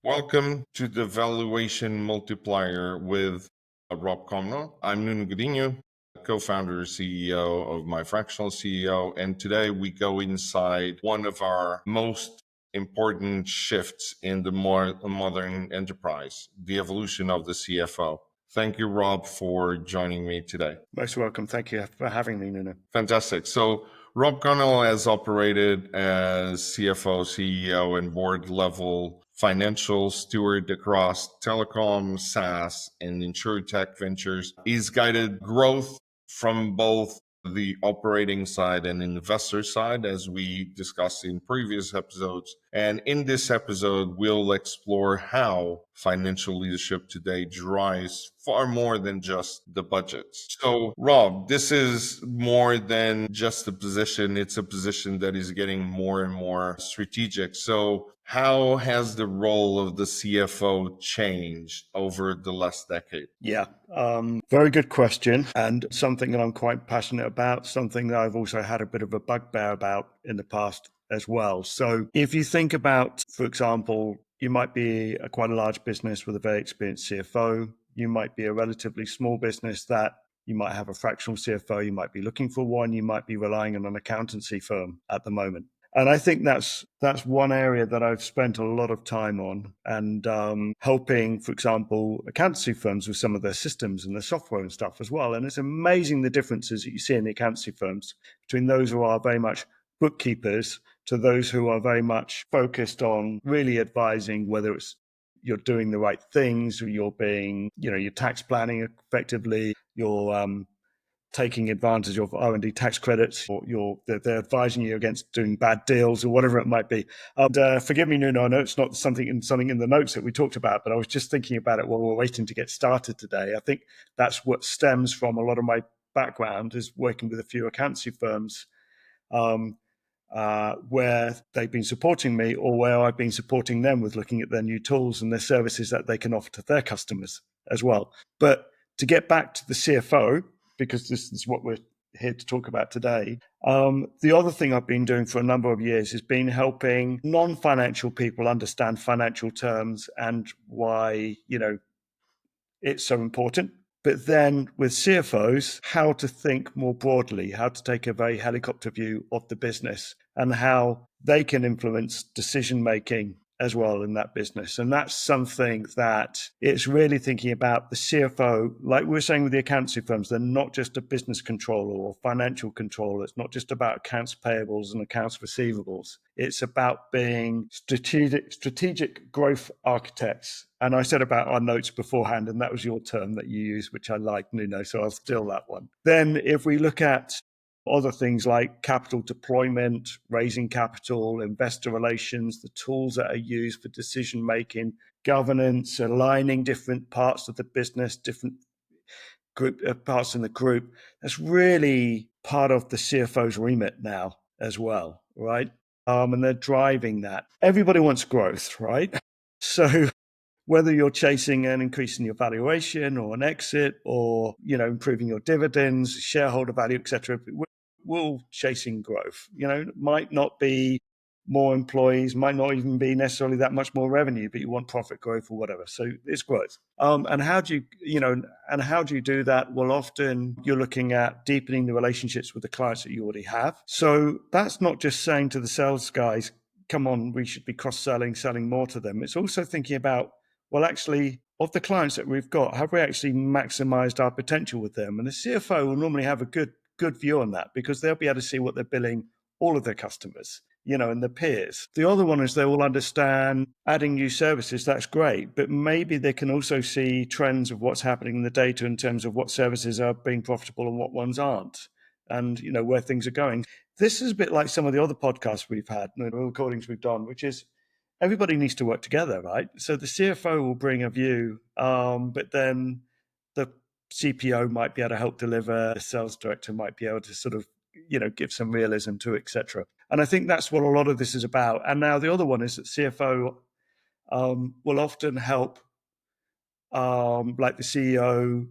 Welcome to the Valuation Multiplier with Rob Connell. I'm Nuno Godinho, co-founder and CEO of MyFractionalCEO, and today we go inside one of our most important shifts in the more modern enterprise, the evolution of the CFO. Thank you, Rob, for joining me today. Most welcome. Thank you for having me, Nuno. Fantastic. So Rob Connell has operated as CFO, CEO, and board level financial steward across telecom, SaaS, and insurtech ventures. He's guided growth from both the operating side and investor side, as we discussed in previous episodes. And in this episode, we'll explore how financial leadership today drives far more than just the budgets. So, Rob, this is more than just a position. It's a position that is getting more and more strategic. So, how has the role of the CFO changed over the last decade? Yeah, very good question, and something that I'm quite passionate about, something that I've also had a bit of a bugbear about in the past as well. So if you think about, for example, you might be quite a large business with a very experienced CFO. You might be a relatively small business that you might have a fractional CFO. You might be looking for one. You might be relying on an accountancy firm at the moment. And I think that's one area that I've spent a lot of time on, and helping, for example, accountancy firms with some of their systems and their software and stuff as well. And it's amazing the differences that you see in the accountancy firms between those who are very much bookkeepers to those who are very much focused on really advising whether it's you're doing the right things, or you're being, your tax planning effectively, you're taking advantage of R&D tax credits, or they're advising you against doing bad deals or whatever it might be. Forgive me, Nuno, I know it's not something in the notes that we talked about, but I was just thinking about it while we're waiting to get started today. I think that's what stems from a lot of my background, is working with a few accountancy firms where they've been supporting me, or where I've been supporting them with looking at their new tools and their services that they can offer to their customers as well. But to get back to the CFO, because this is what we're here to talk about today. The other thing I've been doing for a number of years has been helping non-financial people understand financial terms and why, it's so important. But then with CFOs, how to think more broadly, how to take a very helicopter view of the business and how they can influence decision-making as well in that business. And that's something that it's really thinking about the CFO, like we were saying with the accountancy firms, they're not just a business controller or financial controller. It's not just about accounts payables and accounts receivables. It's about being strategic growth architects. And I said about our notes beforehand, and that was your term that you used, which I like, Nuno, so I'll steal that one. Then if we look at other things like capital deployment, raising capital, investor relations, the tools that are used for decision making, governance, aligning different parts of the business, different group parts in the group. That's really part of the CFO's remit now as well, right? And they're driving that. Everybody wants growth, right? So whether you're chasing an increase in your valuation or an exit, or improving your dividends, shareholder value, etc., we're all chasing growth. It might not be more employees, might not even be necessarily that much more revenue, but you want profit growth or whatever. So it's growth. And how do you do that? Well, often you're looking at deepening the relationships with the clients that you already have. So that's not just saying to the sales guys, come on, we should be cross-selling, selling more to them. It's also thinking about, well, actually, of the clients that we've got, have we actually maximized our potential with them? And the CFO will normally have a good view on that, because they'll be able to see what they're billing all of their customers, and their peers. The other one is they will understand adding new services. That's great, but maybe they can also see trends of what's happening in the data in terms of what services are being profitable and what ones aren't, and where things are going. This is a bit like some of the other podcasts we've had, the recordings we've done, which is everybody needs to work together, right? So the CFO will bring a view, but then the CPO might be able to help deliver, the sales director might be able to sort of, give some realism to, etc. And I think that's what a lot of this is about. And now the other one is that CFO will often help, like the CEO,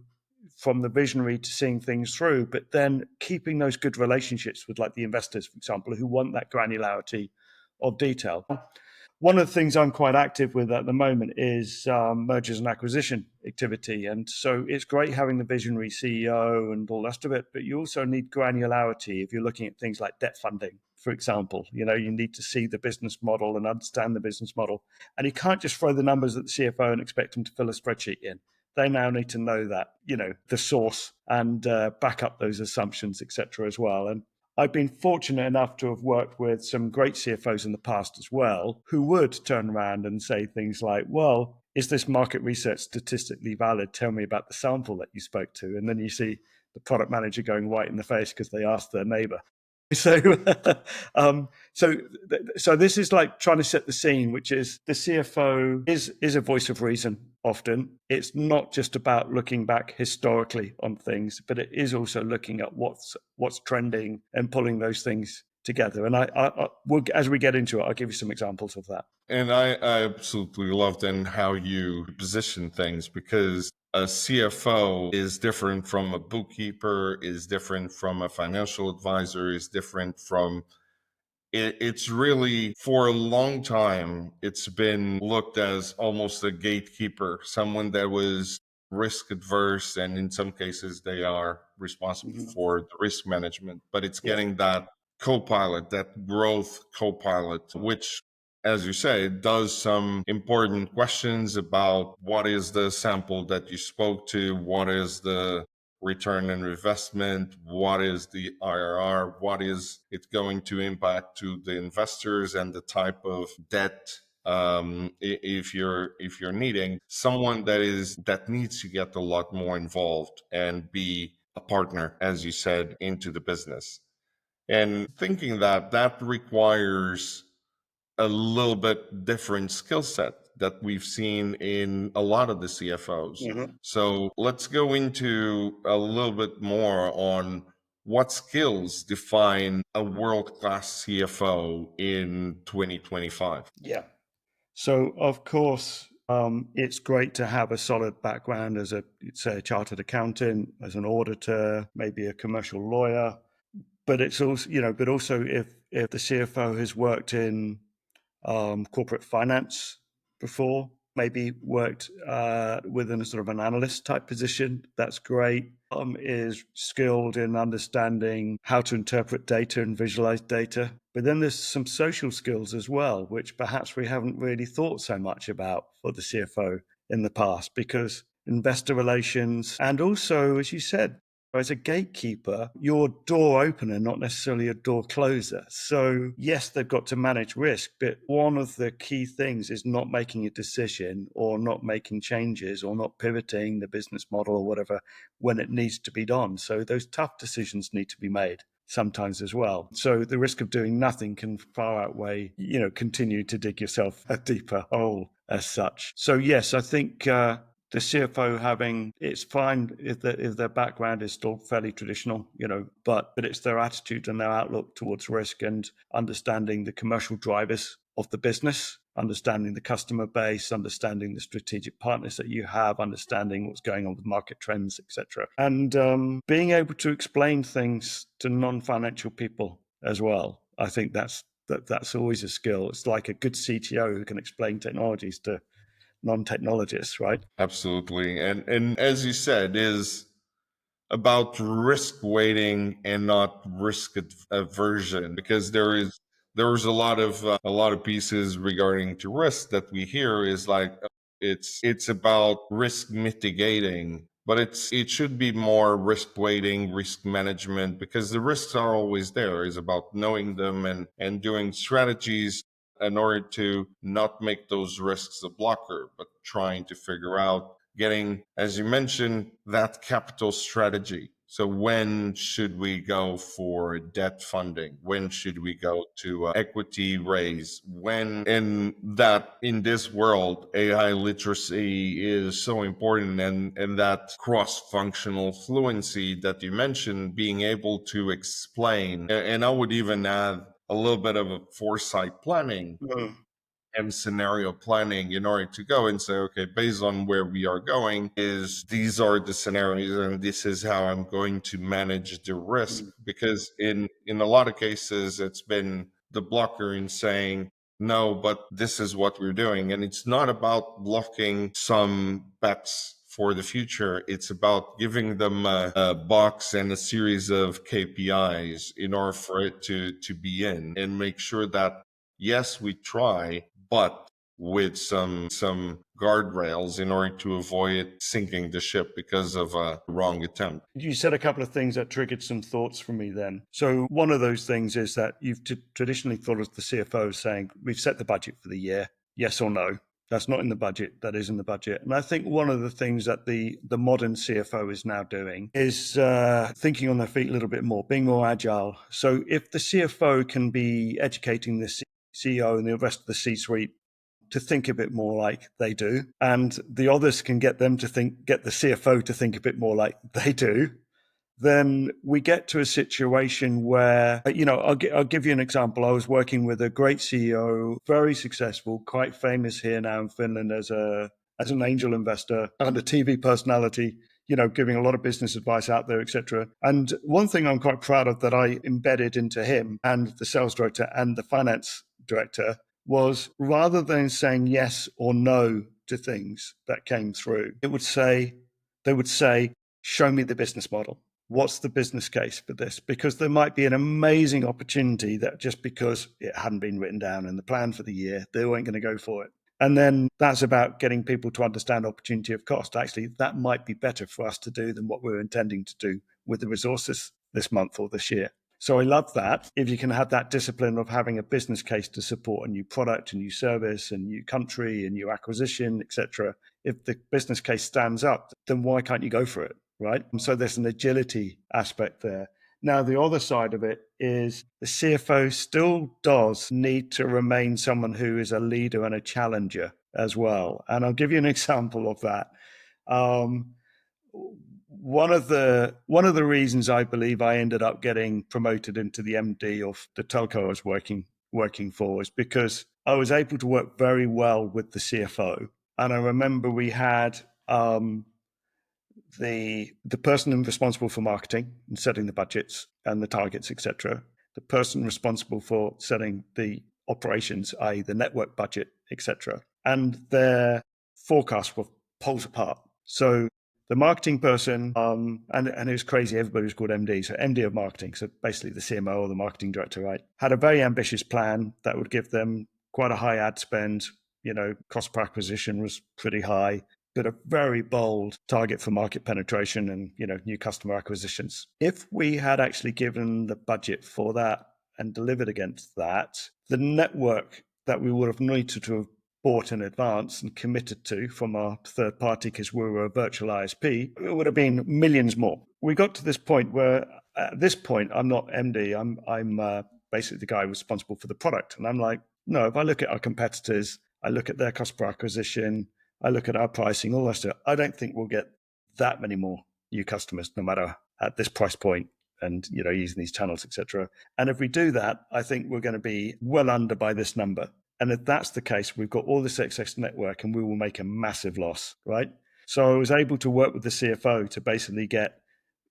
from the visionary to seeing things through, but then keeping those good relationships with, like, the investors, for example, who want that granularity of detail. one of the things I'm quite active with at the moment is mergers and acquisition activity. And so it's great having the visionary CEO and all the rest of it, but you also need granularity if you're looking at things like debt funding, for example. You know, you need to see the business model and understand the business model. And you can't just throw the numbers at the CFO and expect them to fill a spreadsheet in. They now need to know that, the source and back up those assumptions, etc. as well. And I've been fortunate enough to have worked with some great CFOs in the past as well, who would turn around and say things like, well, is this market research statistically valid? Tell me about the sample that you spoke to. And then you see the product manager going white in the face because they asked their neighbor. So, so this is like trying to set the scene, which is the CFO is a voice of reason. Often, it's not just about looking back historically on things, but it is also looking at what's trending and pulling those things together. And as we get into it, I'll give you some examples of that. And I absolutely loved in how you position things, because a CFO is different from a bookkeeper, is different from a financial advisor, is different from it's really, for a long time, it's been looked as almost a gatekeeper, someone that was risk adverse, and in some cases they are responsible for the risk management. But it's getting that co-pilot, that growth co-pilot, which, as you say, does some important questions about what is the sample that you spoke to, what is the return on investment, what is the IRR, what is it going to impact to the investors, and the type of debt, if you're needing someone that needs to get a lot more involved and be a partner, as you said, into the business. And thinking that requires a little bit different skill set that we've seen in a lot of the CFOs. So let's go into a little bit more on what skills define a world-class CFO in 2025. Yeah. So, of course, it's great to have a solid background as a chartered accountant, as an auditor, maybe a commercial lawyer. But it's also, if the CFO has worked in corporate finance before, maybe worked within a sort of an analyst type position, that's great. Is skilled in understanding how to interpret data and visualize data. But then there's some social skills as well, which perhaps we haven't really thought so much about for the CFO in the past, because investor relations, and also, as you said, as a gatekeeper, you're a door opener, not necessarily a door closer. So yes, they've got to manage risk, but one of the key things is not making a decision or not making changes or not pivoting the business model or whatever when it needs to be done. So those tough decisions need to be made sometimes as well. So the risk of doing nothing can far outweigh, continue to dig yourself a deeper hole as such. So yes, I think the CFO it's fine if their background is still fairly traditional, but it's their attitude and their outlook towards risk and understanding the commercial drivers of the business, understanding the customer base, understanding the strategic partners that you have, understanding what's going on with market trends, etc. And being able to explain things to non-financial people as well. I think that's always a skill. It's like a good CTO who can explain technologies to non-technologists, right? Absolutely. And as you said, is about risk weighting and not risk aversion, because there's a lot of pieces regarding to risk that we hear is like it's about risk mitigating, but it should be more risk weighting, risk management, because the risks are always there. It's about knowing them and doing strategies in order to not make those risks a blocker, but trying to figure out getting, as you mentioned, that capital strategy. So when should we go for debt funding? When should we go to equity raise? When, in this world, AI literacy is so important, and that cross-functional fluency that you mentioned, being able to explain, and I would even add a little bit of a foresight planning and scenario planning in order to go and say, okay, based on where we are going, these are the scenarios and this is how I'm going to manage the risk. Because in a lot of cases, it's been the blocker in saying, no, but this is what we're doing. And it's not about blocking some bets for the future. It's about giving them a box and a series of KPIs in order for it to be in, and make sure that, yes, we try, but with some guardrails in order to avoid sinking the ship because of a wrong attempt. You said a couple of things that triggered some thoughts from me then. So one of those things is that you've traditionally thought of the CFO saying, we've set the budget for the year, yes or no. That's not in the budget, that is in the budget. And I think one of the things that the modern CFO is now doing is thinking on their feet a little bit more, being more agile. So if the CFO can be educating the CEO and the rest of the C-suite to think a bit more like they do, and the others can get them to get the CFO to think a bit more like they do, then we get to a situation where, I'll give you an example. I was working with a great CEO, very successful, quite famous here now in Finland as an angel investor and a TV personality, giving a lot of business advice out there, etc. And one thing I'm quite proud of that I embedded into him and the sales director and the finance director was, rather than saying yes or no to things that came through, they would say, show me the business model. What's the business case for this? Because there might be an amazing opportunity that just because it hadn't been written down in the plan for the year, they weren't going to go for it. And then that's about getting people to understand opportunity of cost. Actually, that might be better for us to do than what we're intending to do with the resources this month or this year. So I love that. If you can have that discipline of having a business case to support a new product, a new service, a new country, a new acquisition, etc. If the business case stands up, then why can't you go for it, right? And so there's an agility aspect there. Now, the other side of it is the CFO still does need to remain someone who is a leader and a challenger as well. And I'll give you an example of that. One of the reasons I believe I ended up getting promoted into the MD of the telco I was working for is because I was able to work very well with the CFO. And I remember we had the person responsible for marketing and setting the budgets and the targets, etc. The person responsible for setting the operations, i.e. the network budget, etc. And their forecasts were poles apart. So the marketing person, and it was crazy, everybody was called MD, so MD of marketing, so basically the CMO or the marketing director, right, had a very ambitious plan that would give them quite a high ad spend. Cost per acquisition was pretty high, but a very bold target for market penetration and, new customer acquisitions. If we had actually given the budget for that and delivered against that, the network that we would have needed to have bought in advance and committed to from our third party, because we were a virtual ISP, it would have been millions more. We got to this point where, at this point, I'm not MD, I'm basically the guy responsible for the product. And I'm like, no, if I look at our competitors, I look at their cost per acquisition, I look at our pricing, all that stuff, I don't think we'll get that many more new customers, no matter at this price point and, using these channels, etc. And if we do that, I think we're going to be well under by this number. And if that's the case, we've got all this excess network and we will make a massive loss, right? So I was able to work with the CFO to basically get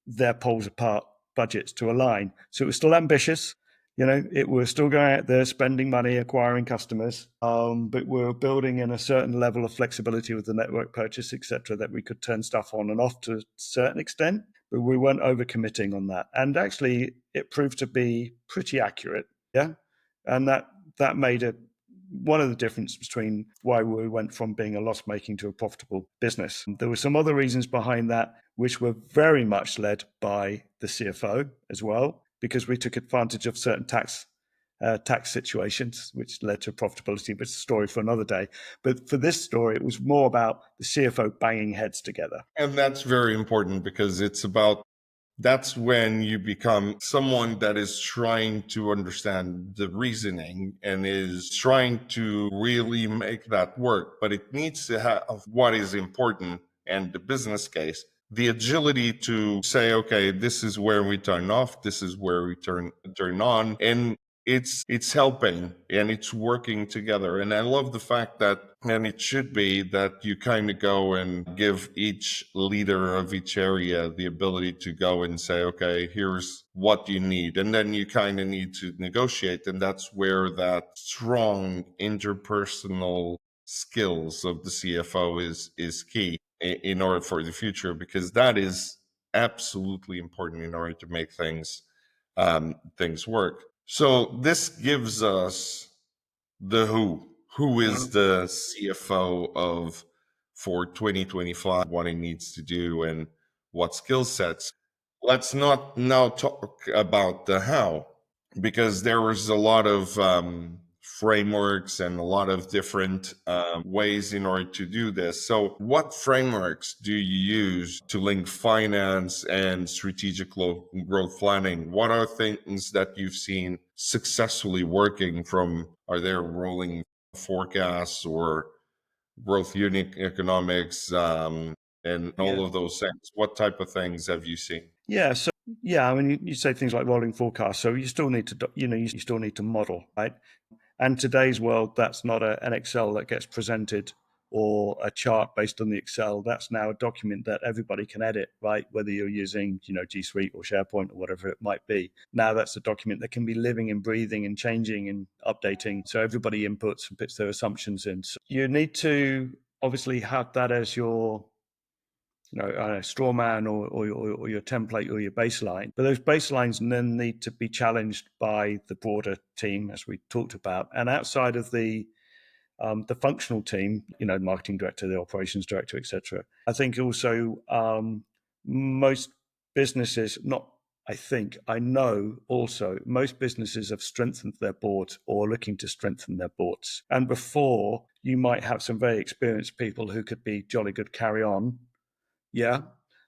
their poles apart budgets to align. So it was still ambitious. It was still going out there, spending money, acquiring customers, but we're building in a certain level of flexibility with the network purchase, etc., that we could turn stuff on and off to a certain extent, but we weren't overcommitting on that. And actually, it proved to be pretty accurate, yeah? And that made one of the difference between why we went from being a loss-making to a profitable business. There were some other reasons behind that, which were very much led by the CFO as well, because we took advantage of certain tax situations, which led to profitability, but it's a story for another day. But for this story, it was more about the CFO banging heads together. And that's very important, because that's when you become someone that is trying to understand the reasoning and is trying to really make that work. But it needs to have what is important and the business case, the agility to say, okay, this is where we turn off, this is where we turn on. And it's helping and it's working together. And I love the fact that, and it should be that you kind of go and give each leader of each area the ability to go and say, okay, here's what you need. And then you kind of need to negotiate. And that's where that strong interpersonal skills of the CFO is key in order for the future, because that is absolutely important in order to make things work. So this gives us the who. Who is the CFO of for 2025, what he needs to do and what skill sets. Let's not now talk about the how, because there was a lot of frameworks and a lot of different ways in order to do this. So, what frameworks do you use to link finance and strategic growth planning? What are things that you've seen successfully working from? Are there rolling forecasts or growth unit economics and all of those things? What type of things have you seen? Yeah. So yeah, I mean, you say things like rolling forecasts. So you still need to, you still need to model, right? And today's world, that's not an Excel that gets presented or a chart based on the Excel. That's now a document that everybody can edit, right? Whether you're using, G Suite or SharePoint or whatever it might be. Now that's a document that can be living and breathing and changing and updating. So everybody inputs and puts their assumptions in. So you need to obviously have that as your straw man or your template or your baseline. But those baselines then need to be challenged by the broader team, as we talked about. And outside of the functional team, the marketing director, the operations director, etc. I think also most businesses, I know also most businesses have strengthened their boards or looking to strengthen their boards. And before, you might have some very experienced people who could be jolly good carry on. Yeah.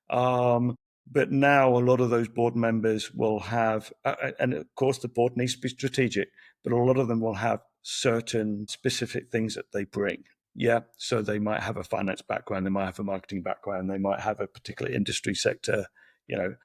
But now a lot of those board members will have, and of course the board needs to be strategic, but a lot of them will have certain specific things that they bring. Yeah. So they might have a finance background, they might have a marketing background, they might have a particular industry sector.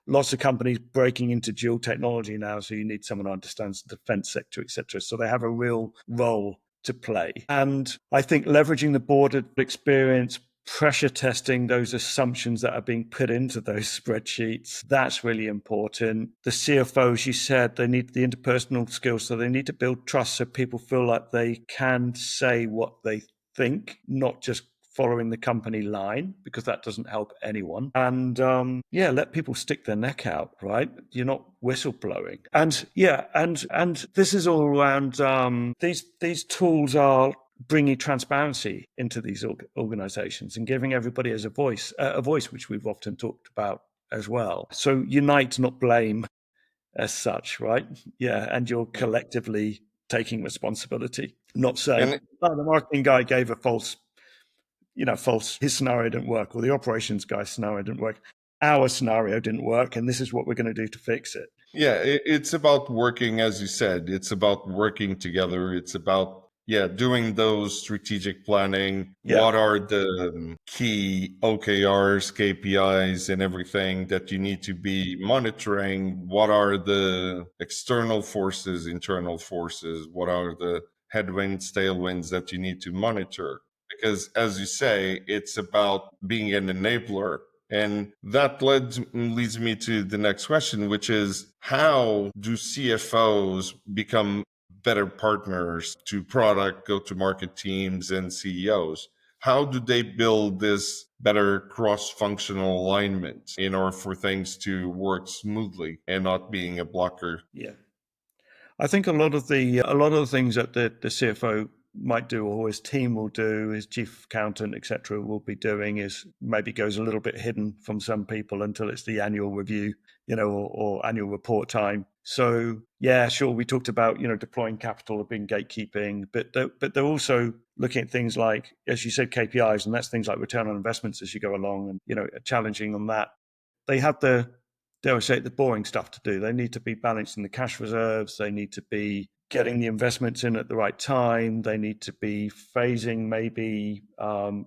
Lots of companies breaking into dual technology now, so you need someone who understands the defense sector, etc. So they have a real role to play. And I think leveraging the board experience, pressure testing those assumptions that are being put into those spreadsheets, that's really important. The CFOs, you said, they need the interpersonal skills, so they need to build trust so people feel like they can say what they think, not just following the company line, because that doesn't help anyone. And let people stick their neck out, right? You're not whistleblowing. And this is all around these tools are bringing transparency into these organizations and giving everybody as a voice, which we've often talked about as well. So unite, not blame, as such, right? Yeah, and you're collectively taking responsibility, not saying, the marketing guy gave a false, his scenario didn't work, or the operations guy's scenario didn't work. Our scenario didn't work, and this is what we're going to do to fix it. Yeah, it's about working, as you said, it's about working together. It's about, doing those strategic planning. Yeah. What are the key OKRs, KPIs, and everything that you need to be monitoring? What are the external forces, internal forces? What are the headwinds, tailwinds that you need to monitor? Because, as you say, it's about being an enabler. And that leads me to the next question, which is, how do CFOs become better partners to product, go-to-market teams, and CEOs? How do they build this better cross-functional alignment in order for things to work smoothly and not being a blocker? Yeah. I think a lot of the things that the CFO might do, or his team will do, his chief accountant, etc., will be doing, is maybe goes a little bit hidden from some people until it's the annual review, or annual report time. So yeah, sure, we talked about deploying capital or being gatekeeping, but they're also looking at things like, as you said, KPIs, and that's things like return on investments as you go along, and challenging on that. They have dare I say it, the boring stuff to do. They need to be balancing the cash reserves. They need to be getting the investments in at the right time. They need to be phasing maybe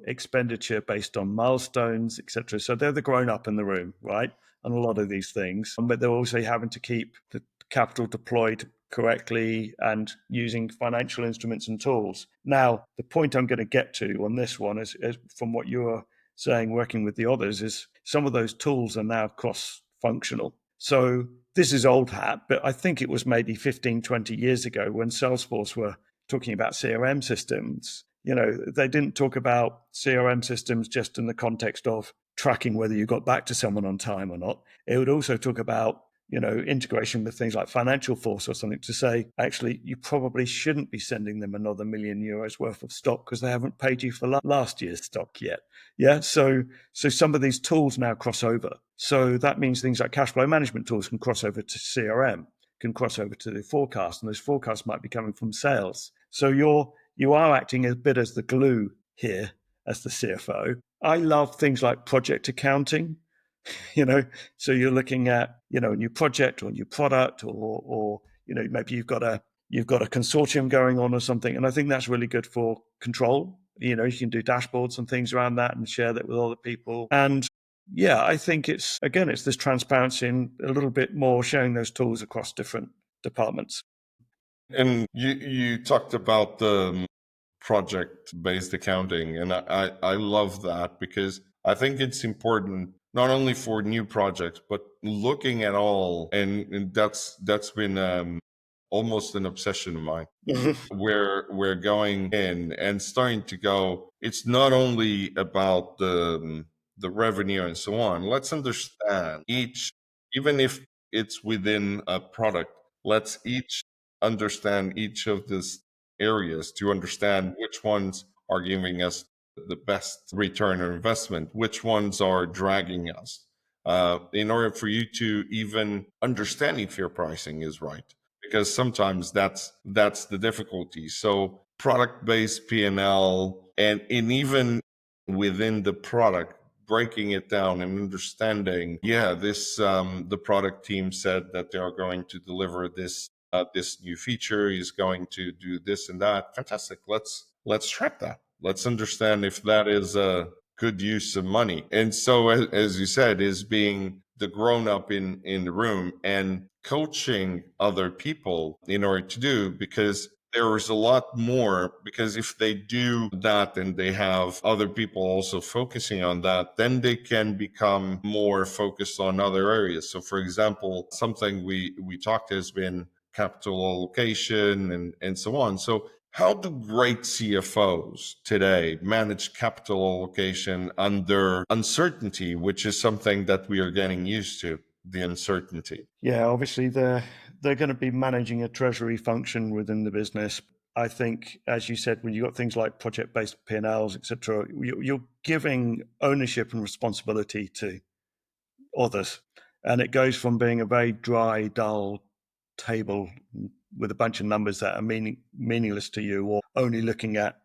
expenditure based on milestones, etc. So they're the grown up in the room, right? And a lot of these things. But they're also having to keep the capital deployed correctly and using financial instruments and tools. Now, the point I'm going to get to on this one is from what you were saying, working with the others, is some of those tools are now cross-functional. So this is old hat, but I think it was maybe 15, 20 years ago when Salesforce were talking about CRM systems. They didn't talk about CRM systems just in the context of tracking whether you got back to someone on time or not. It would also talk about integration with things like Financial Force or something to say, actually, you probably shouldn't be sending them another €1 million worth of stock because they haven't paid you for last year's stock yet. Yeah. So some of these tools now cross over. So that means things like cash flow management tools can cross over to CRM, can cross over to the forecast, and those forecasts might be coming from sales. So you are acting a bit as the glue here as the CFO. I love things like project accounting. So you're looking at a new project or a new product, or maybe you've got a consortium going on or something, and I think that's really good for control. You can do dashboards and things around that and share that with other people. And yeah, I think it's this transparency and a little bit more sharing those tools across different departments. And you talked about the project-based accounting, and I love that because I think it's important not only for new projects but looking at all, and that's been almost an obsession of mine. Where we're going in and starting to go, it's not only about the revenue and so on. Let's understand each, even if it's within a product, let's each understand each of these areas to understand which ones are giving us the best return on investment, which ones are dragging us, in order for you to even understand if your pricing is right, because sometimes that's the difficulty. So product-based P&L, and even within the product, breaking it down and understanding, this the product team said that they are going to deliver this new feature, is going to do this and that. Fantastic. Let's track that. Let's understand if that is a good use of money. And so, as you said, is being the grown up in the room and coaching other people in order to do, because there is a lot more, because if they do that and they have other people also focusing on that, then they can become more focused on other areas. So for example, something we talked has been capital allocation and so on. So how do great CFOs today manage capital allocation under uncertainty, which is something that we are getting used to, the uncertainty? Yeah, obviously they're going to be managing a treasury function within the business. I think, as you said, when you've got things like project-based P&Ls, etc., you're giving ownership and responsibility to others. And it goes from being a very dry, dull table with a bunch of numbers that are meaningless to you, or only looking at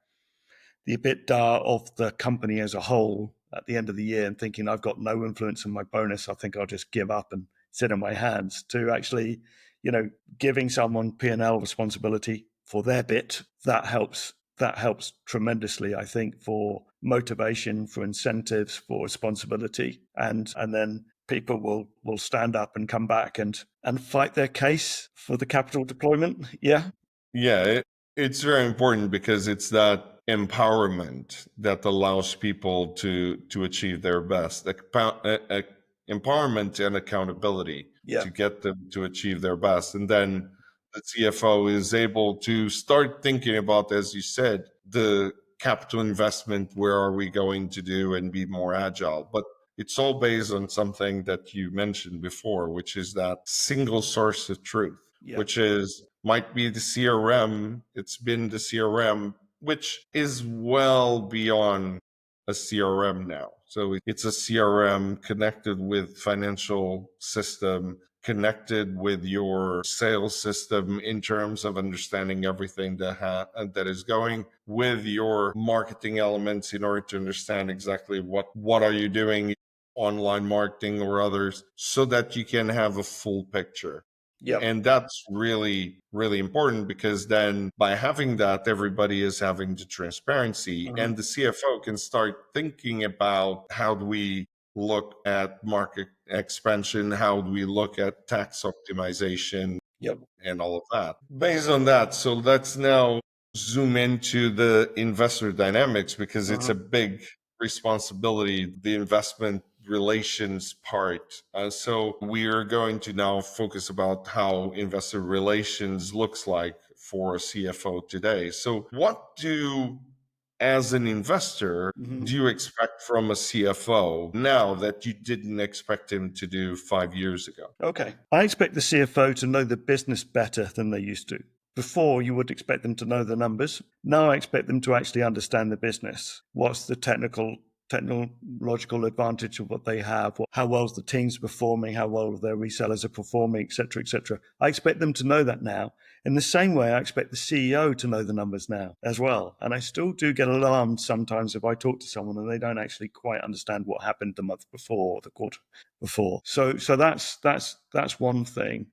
the EBITDA of the company as a whole at the end of the year and thinking, I've got no influence on my bonus, I think I'll just give up and sit on my hands, to actually, giving someone P&L responsibility for their bit. That helps tremendously, I think, for motivation, for incentives, for responsibility. And then people will stand up and come back and fight their case for the capital deployment. Yeah. Yeah, it's very important because it's that empowerment that allows people to achieve their best. Empowerment and accountability to get them to achieve their best. And then the CFO is able to start thinking about, as you said, the capital investment, where are we going to do, and be more agile. But it's all based on something that you mentioned before, which is that single source of truth, which might be the CRM. It's been the CRM, which is well beyond a CRM now. So it's a CRM connected with financial system, connected with your sales system in terms of understanding everything that is going with your marketing elements in order to understand exactly what are you doing, online marketing or others, so that you can have a full picture. And that's really, really important, because then by having that, everybody is having the transparency, and the CFO can start thinking about, how do we look at market expansion? How do we look at tax optimization? Yep. and all of that. Based on that, so let's now zoom into the investor dynamics because it's a big responsibility, the investment relations part. So we are going to now focus about how investor relations looks like for a CFO today. So what do, as an investor, do you expect from a CFO now that you didn't expect him to do 5 years ago? Okay. I expect the CFO to know the business better than they used to. Before, you would expect them to know the numbers. Now I expect them to actually understand the business. What's the technological advantage of what they have? How well is the team's performing? How well their resellers are performing, et cetera, et cetera. I expect them to know that now. In the same way, I expect the CEO to know the numbers now as well. And I still do get alarmed sometimes if I talk to someone and they don't actually quite understand what happened the month before or the quarter before. So that's one thing.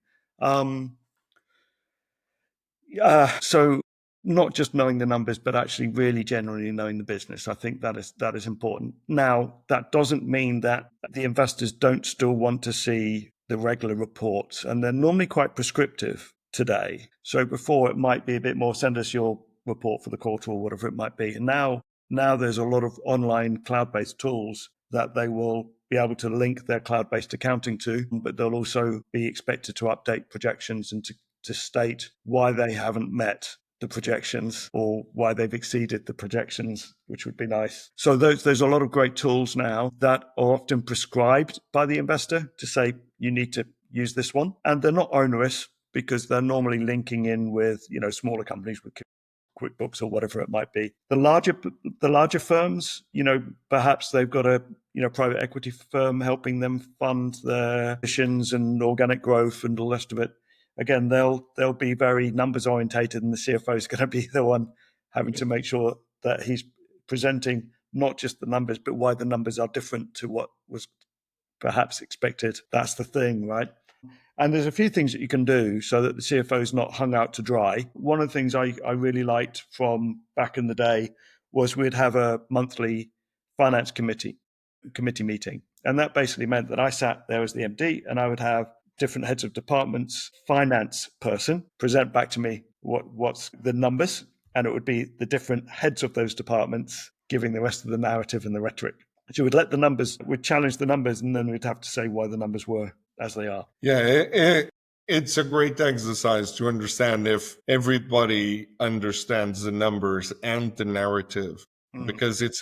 So not just knowing the numbers, but actually really generally knowing the business. I think that is important. Now, that doesn't mean that the investors don't still want to see the regular reports, and they're normally quite prescriptive today. So before it might be a bit more, send us your report for the quarter or whatever it might be. And now there's a lot of online cloud-based tools that they will be able to link their cloud-based accounting to, but they'll also be expected to update projections and to state why they haven't met the projections or why they've exceeded the projections, which would be nice. So there's a lot of great tools now that are often prescribed by the investor to say, you need to use this one. And they're not onerous because they're normally linking in with, smaller companies with QuickBooks or whatever it might be. The larger firms, perhaps they've got a private equity firm helping them fund their missions and organic growth and all the rest of it. Again, they'll be very numbers orientated, and the CFO is going to be the one having to make sure that he's presenting not just the numbers, but why the numbers are different to what was perhaps expected. That's the thing, right? And there's a few things that you can do so that the CFO is not hung out to dry. One of the things I really liked from back in the day was we'd have a monthly finance committee meeting. And that basically meant that I sat there as the MD and I would have different heads of departments, finance person present back to me what's the numbers. And it would be the different heads of those departments giving the rest of the narrative and the rhetoric. So we'd challenge the numbers, and then we'd have to say why the numbers were as they are. Yeah, it's a great exercise to understand if everybody understands the numbers and the narrative, because it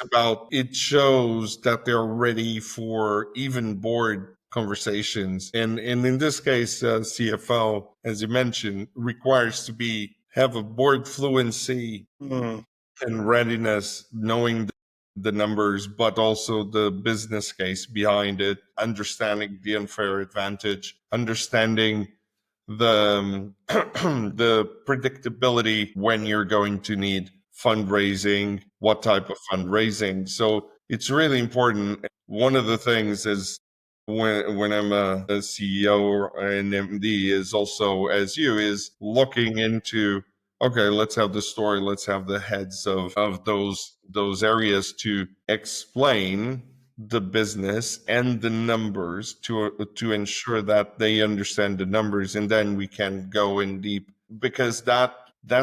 shows that they're ready for even board conversations. And in this case, CFO, as you mentioned, requires to have a board fluency and readiness, knowing the numbers, but also the business case behind it, understanding the unfair advantage, understanding the the predictability when you're going to need fundraising, what type of fundraising. So it's really important. One of the things is when I'm a CEO or an MD is also, as you, is looking into, okay, let's have the story, let's have the heads of those areas to explain the business and the numbers to ensure that they understand the numbers, and then we can go in deep, because that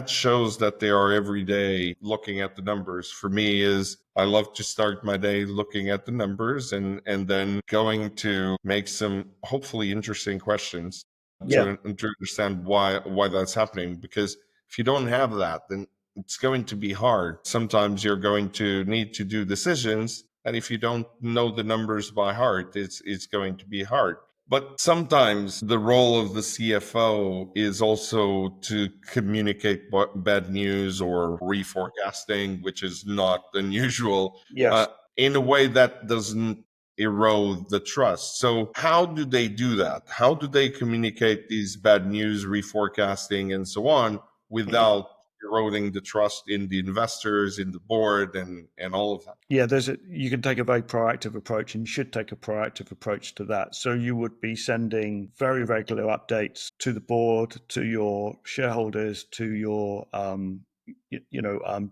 shows that they are every day looking at the numbers. For me, is I love to start my day looking at the numbers and then going to make some hopefully interesting questions Yeah. to understand why that's happening. Because if you don't have that, then it's going to be hard. Sometimes you're going to need to do decisions, and if you don't know the numbers by heart, it's going to be hard. But sometimes the role of the CFO is also to communicate bad news or reforecasting, which is not unusual, Yes. in a way that doesn't erode the trust. So how do they do that? How do they communicate these bad news, reforecasting, and so on without eroding the trust in the investors, in the board, and all of that? Yeah, you can take a very proactive approach, and you should take a proactive approach to that. So you would be sending very regular updates to the board, to your shareholders, to your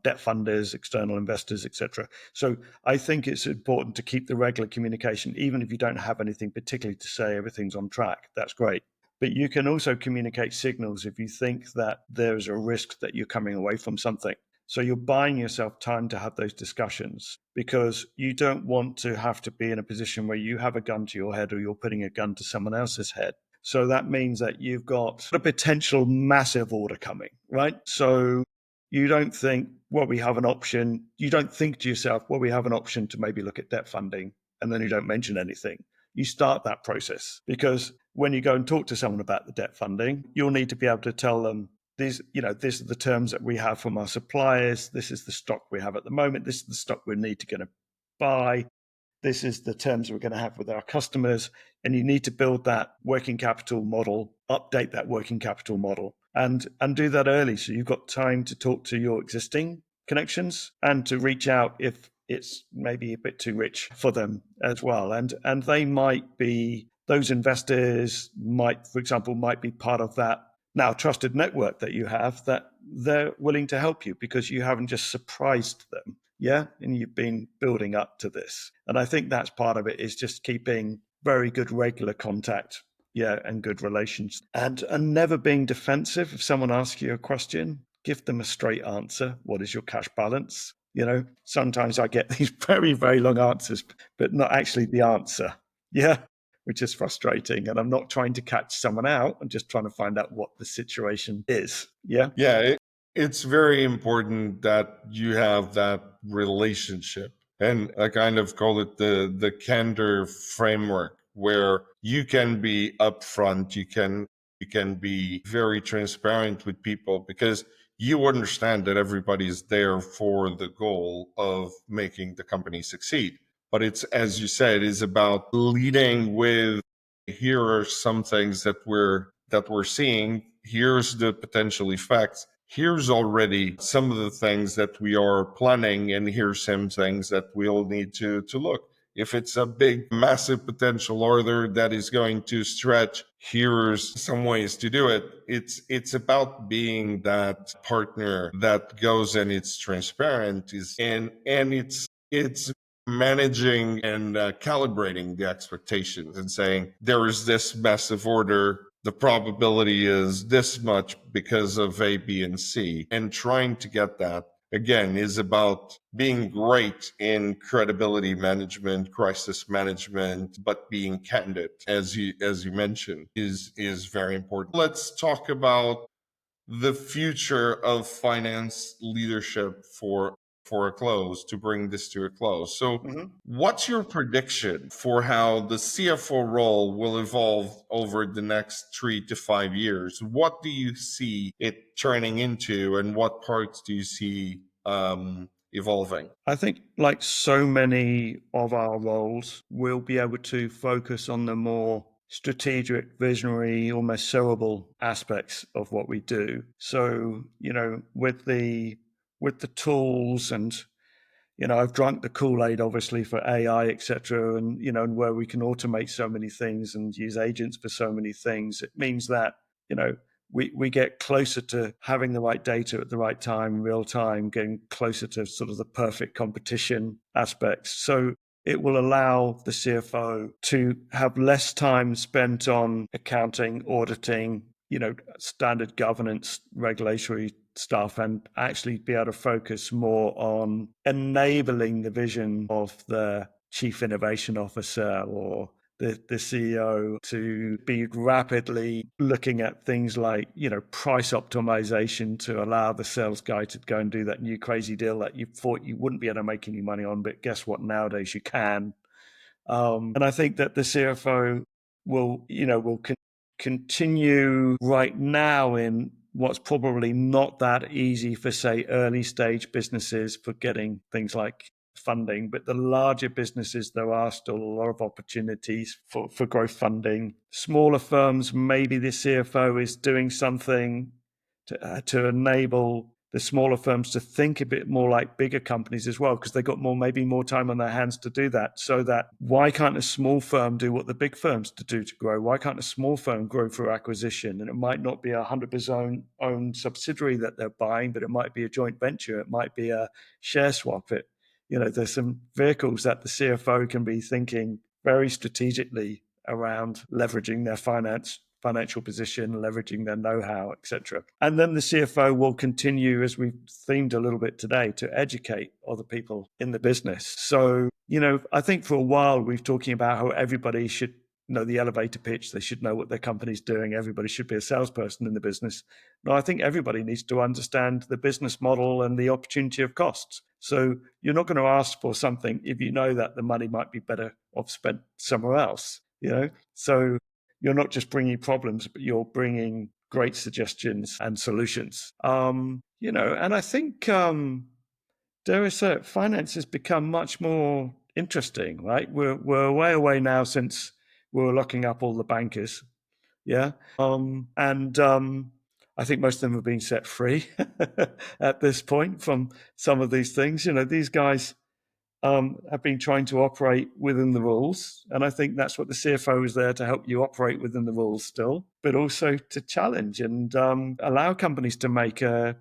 debt funders, external investors, etc. So I think it's important to keep the regular communication, even if you don't have anything particularly to say. Everything's on track. That's great. But you can also communicate signals if you think that there's a risk that you're coming away from something. So you're buying yourself time to have those discussions because you don't want to have to be in a position where you have a gun to your head or you're putting a gun to someone else's head. So that means that you've got a potential massive order coming, right? So you don't think, well, we have an option. You don't think to yourself, well, we have an option to maybe look at debt funding, and then you don't mention anything. You start that process because when you go and talk to someone about the debt funding, you'll need to be able to tell them these are the terms that we have from our suppliers. This is the stock we have at the moment. This is the stock we need to going to buy. This is the terms we're going to have with our customers. And you need to build that working capital model, update that working capital model, and do that early. So you've got time to talk to your existing connections and to reach out if it's maybe a bit too rich for them as well. And they might be, those investors might, for example, might be part of that now trusted network that you have, that they're willing to help you because you haven't just surprised them. Yeah. And you've been building up to this. And I think that's part of it, is just keeping very good regular contact. Yeah. And good relations, and never being defensive. If someone asks you a question, give them a straight answer. What is your cash balance? Sometimes I get these very, very long answers, but not actually the answer. Yeah. Which is frustrating. And I'm not trying to catch someone out. I'm just trying to find out what the situation is. Yeah. Yeah, it's very important that you have that relationship. And I kind of call it the candor framework, where you can be upfront, you can be very transparent with people, because you understand that everybody is there for the goal of making the company succeed. But it's, as you said, is about leading with, here are some things that we're seeing. Here's the potential effects. Here's already some of the things that we are planning, and here's some things that we'll need to look. If it's a big, massive potential order that is going to stretch, here's some ways to do it. It's about being that partner that goes and it's transparent, and it's managing and calibrating the expectations and saying, there is this massive order, the probability is this much because of A, B, and C. And trying to get that, again, is about being great in credibility management, crisis management, but being candid, as you mentioned, is very important. Let's talk about the future of finance leadership for a close, to bring this to a close. So what's your prediction for how the CFO role will evolve over the next 3 to 5 years? What do you see it turning into, and what parts do you see evolving? I think, like so many of our roles, we'll be able to focus on the more strategic, visionary, almost cerebral aspects of what we do. So, with the tools, and I've drunk the Kool-Aid obviously for AI, etc., and where we can automate so many things and use agents for so many things. It means that we get closer to having the right data at the right time, real time, getting closer to sort of the perfect competition aspects. So it will allow the CFO to have less time spent on accounting, auditing, standard governance, regulatory stuff, and actually be able to focus more on enabling the vision of the chief innovation officer or the CEO to be rapidly looking at things like, price optimization to allow the sales guy to go and do that new crazy deal that you thought you wouldn't be able to make any money on, but guess what? Nowadays you can. And I think that the CFO will continue right now in what's probably not that easy for, say, early stage businesses for getting things like funding, but the larger businesses, there are still a lot of opportunities for growth funding. Smaller firms, maybe the CFO is doing something to enable the smaller firms to think a bit more like bigger companies as well, because they've got maybe more time on their hands to do that. So that, why can't a small firm do what the big firms do to grow? Why can't a small firm grow through acquisition? And it might not be 100% own subsidiary that they're buying, but it might be a joint venture. It might be a share swap. There's some vehicles that the CFO can be thinking very strategically around leveraging their finance financial position, leveraging their know-how, etc. And then the CFO will continue, as we've themed a little bit today, to educate other people in the business. So, I think for a while we've talking about how everybody should know the elevator pitch. They should know what their company's doing. Everybody should be a salesperson in the business. No, I think everybody needs to understand the business model and the opportunity of costs. So you're not going to ask for something if you know that the money might be better off spent somewhere else, So you're not just bringing problems, but you're bringing great suggestions and solutions. And I think dare I say it, finance has become much more interesting, right? We're way away now since we were locking up all the bankers, yeah. I think most of them have been set free at this point from some of these things. These guys have been trying to operate within the rules, and I think that's what the CFO is there to help you operate within the rules still, but also to challenge and allow companies to make a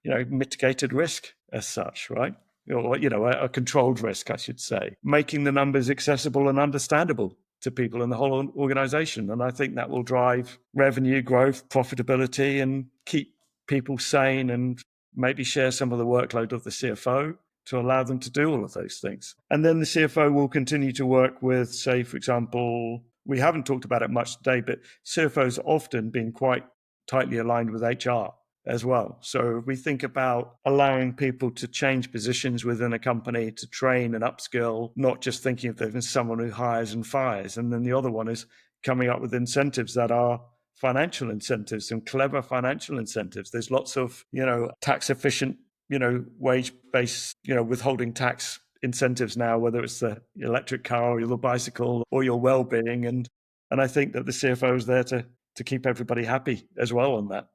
mitigated risk as such, right? Or, a controlled risk, I should say, making the numbers accessible and understandable to people in the whole organization. And I think that will drive revenue growth, profitability, and keep people sane and maybe share some of the workload of the CFO to allow them to do all of those things. And then the CFO will continue to work with, say, for example, we haven't talked about it much today, but CFOs often been quite tightly aligned with HR as well. So we think about allowing people to change positions within a company, to train and upskill, not just thinking of them as someone who hires and fires. And then the other one is coming up with incentives that are financial incentives and clever financial incentives. There's lots of, tax efficient, wage-based, withholding tax incentives now, whether it's the electric car or the bicycle or your well-being. And I think that the CFO is there to keep everybody happy as well on that.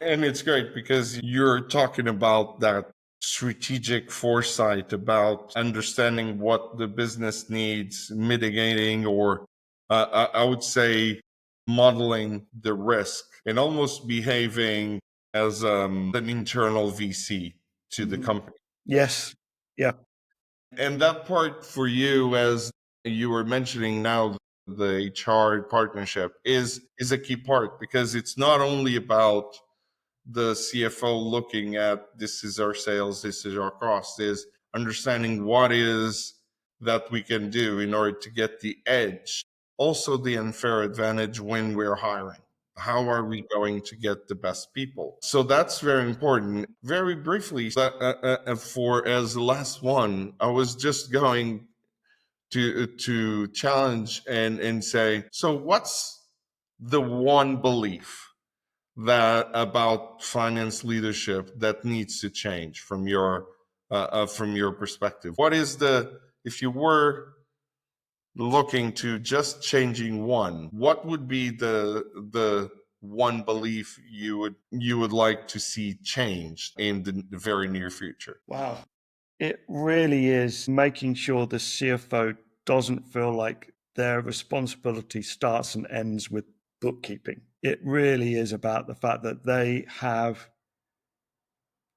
And it's great because you're talking about that strategic foresight about understanding what the business needs, mitigating, or I would say modeling the risk and almost behaving as an internal VC to the company. Yes. Yeah. And that part for you, as you were mentioning now, the HR partnership is a key part because it's not only about the CFO looking at this is our sales, this is our cost, is understanding what is that we can do in order to get the edge. Also the unfair advantage when we're hiring. How are we going to get the best people? So that's very important. Very briefly, for as the last one, I was just going to challenge and say, so what's the one belief that about finance leadership that needs to change from your perspective? What is if you were looking to just changing one, what would be the one belief you would like to see changed in the very near future? Wow. It really is making sure the CFO doesn't feel like their responsibility starts and ends with bookkeeping. It really is about the fact that they have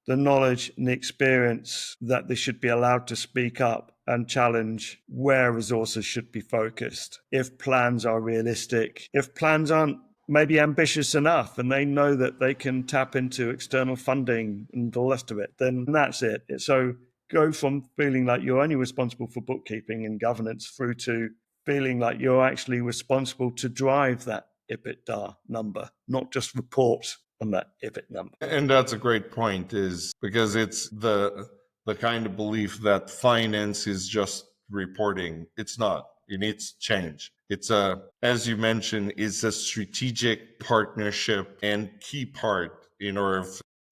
the knowledge and the experience that they should be allowed to speak up and challenge where resources should be focused. If plans are realistic, if plans aren't maybe ambitious enough and they know that they can tap into external funding and the rest of it, then that's it. So go from feeling like you're only responsible for bookkeeping and governance through to feeling like you're actually responsible to drive that EBITDA number, not just report on that EBIT number. And that's a great point, is because it's the kind of belief that finance is just reporting. It's not. It needs change. It's as you mentioned, it's a strategic partnership and key part in order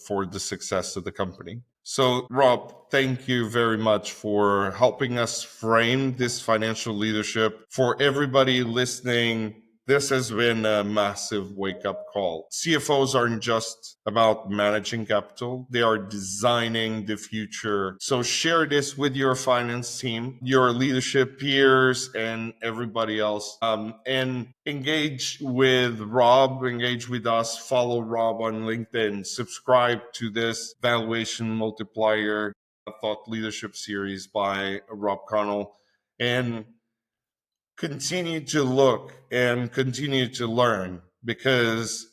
for the success of the company. So, Rob, thank you very much for helping us frame this financial leadership. For everybody listening, this has been a massive wake-up call. CFOs aren't just about managing capital. They are designing the future. So share this with your finance team, your leadership peers, and everybody else. And engage with Rob, engage with us, follow Rob on LinkedIn, subscribe to this Valuation Multiplier Thought Leadership series by Rob Connell. And continue to look and continue to learn, because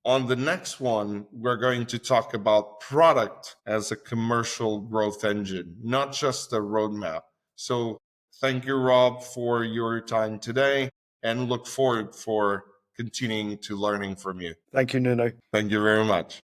on the next one, we're going to talk about product as a commercial growth engine, not just a roadmap. So thank you, Rob, for your time today, and look forward for continuing to learning from you. Thank you, Nuno. Thank you very much.